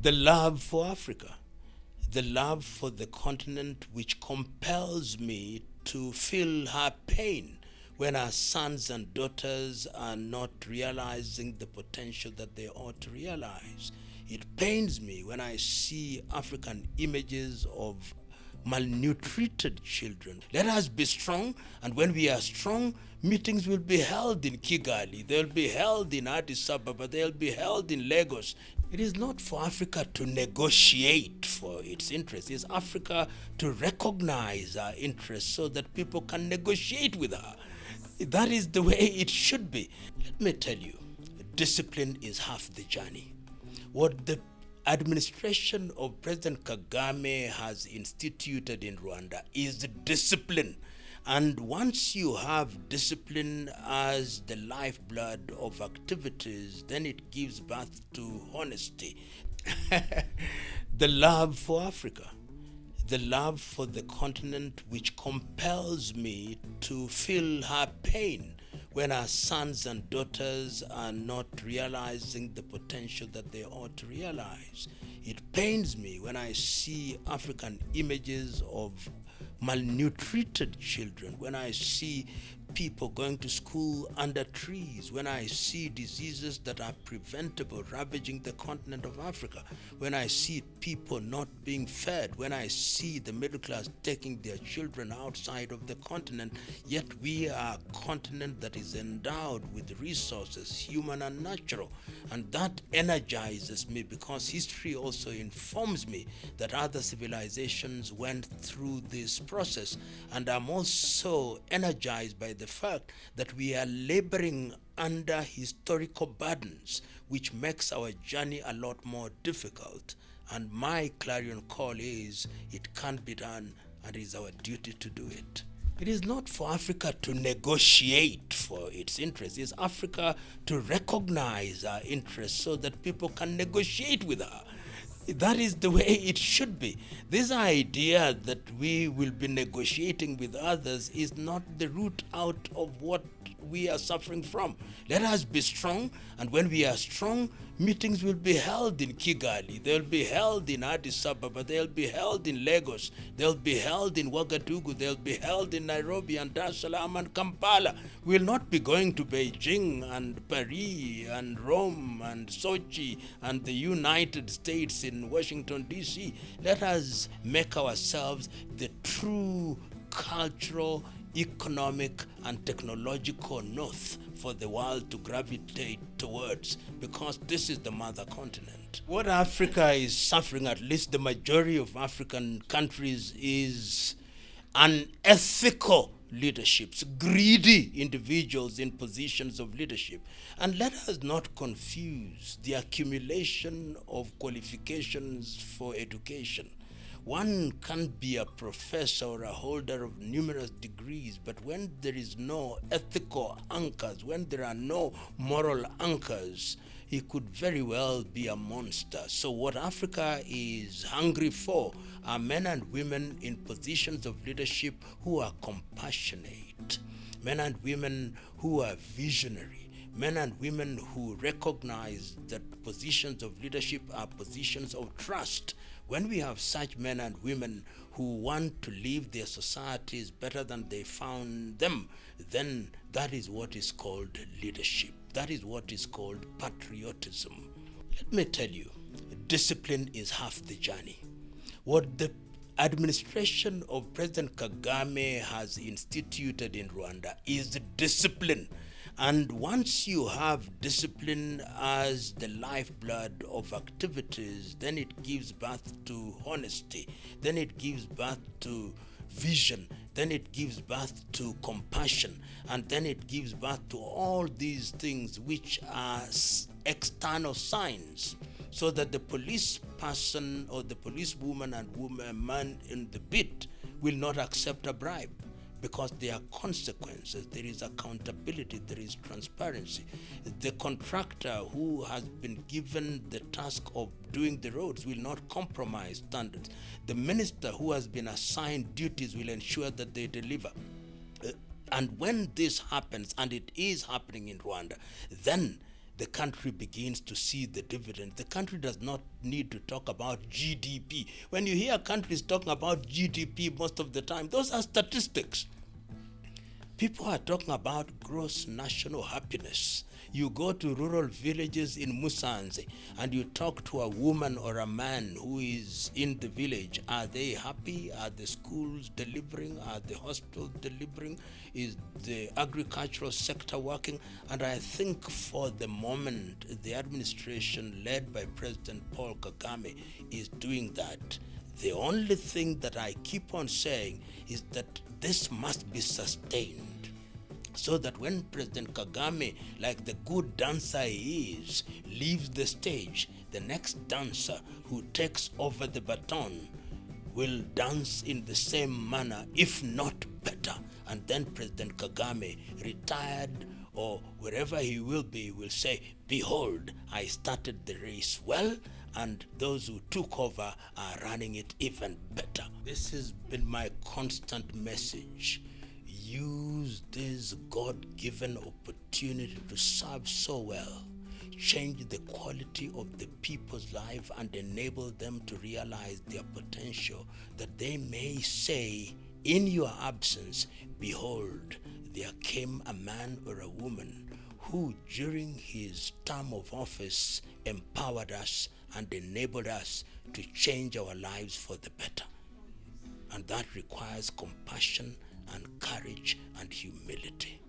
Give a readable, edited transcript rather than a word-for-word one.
The love for Africa, the love for the continent which compels me to feel her pain when our sons and daughters are not realizing the potential that they ought to realize. It pains me when I see African images of malnutrited children. Let us be strong, and when we are strong, meetings will be held in Kigali, they'll be held in Addis Ababa, they'll be held in Lagos. It is not for Africa to negotiate for its interests. It's Africa to recognize our interests so that people can negotiate with her. That is the way it should be. Let me tell you, discipline is half the journey. What the administration of President Kagame has instituted in Rwanda is discipline. And once you have discipline as the lifeblood of activities, then it gives birth to honesty. The love for Africa, the love for the continent which compels me to feel her pain when our sons and daughters are not realizing the potential that they ought to realize. It pains me when I see African images of malnutrited children, when I see people going to school under trees, when I see diseases that are preventable ravaging the continent of Africa, when I see people not being fed, when I see the middle class taking their children outside of the continent, yet we are a continent that is endowed with resources, human and natural. And that energizes me because history also informs me that other civilizations went through this process. And I'm also energized by the fact that we are laboring under historical burdens, which makes our journey a lot more difficult. And my clarion call is, it can't be done, and it is our duty to do it. It is not for Africa to negotiate for its interests. It's Africa to recognize our interests so that people can negotiate with her. That is the way it should be. This idea that we will be negotiating with others is not the root out of what we are suffering from. Let us be strong, and when we are strong, meetings will be held in Kigali, they'll be held in Addis Ababa, they'll be held in Lagos, they'll be held in Ouagadougou, they'll be held in Nairobi and Dar es Salaam and Kampala. We'll not be going to Beijing and Paris and Rome and Sochi and the United States in Washington, D.C. Let us make ourselves the true cultural, economic and technological north for the world to gravitate towards, because this is the mother continent. What Africa is suffering, at least the majority of African countries, is unethical leaderships, greedy individuals in positions of leadership. And let us not confuse the accumulation of qualifications for education. One can't be a professor or a holder of numerous degrees, but when there is no ethical anchors, when there are no moral anchors, he could very well be a monster. So what Africa is hungry for are men and women in positions of leadership who are compassionate, men and women who are visionary, men and women who recognize that positions of leadership are positions of trust. When we have such men and women who want to leave their societies better than they found them, then that is what is called leadership. That is what is called patriotism. Let me tell you, discipline is half the journey. What the administration of President Kagame has instituted in Rwanda is discipline. And once you have discipline as the lifeblood of activities, then it gives birth to honesty, then it gives birth to vision, then it gives birth to compassion, and then it gives birth to all these things which are external signs, so that the police person or the police woman and man in the bit will not accept a bribe, because there are consequences, there is accountability, there is transparency. The contractor who has been given the task of doing the roads will not compromise standards. The minister who has been assigned duties will ensure that they deliver. And when this happens, and it is happening in Rwanda, then the country begins to see the dividend. The country does not need to talk about GDP. When you hear countries talking about GDP most of the time, those are statistics. People are talking about gross national happiness. You go to rural villages in Musanze and you talk to a woman or a man who is in the village. Are they happy? Are the schools delivering? Are the hospitals delivering? Is the agricultural sector working? And I think for the moment, the administration led by President Paul Kagame is doing that. The only thing that I keep on saying is that this must be sustained, so that when President Kagame, like the good dancer he is, leaves the stage, the next dancer who takes over the baton will dance in the same manner, if not better. And then President Kagame, retired or wherever he will be, will say, behold, I started the race well, and those who took over are running it even better. This has been my constant message. Use this God-given opportunity to serve so well. Change the quality of the people's life and enable them to realize their potential, that they may say, in your absence, behold, there came a man or a woman who during his term of office empowered us and enabled us to change our lives for the better. And that requires compassion and courage and humility.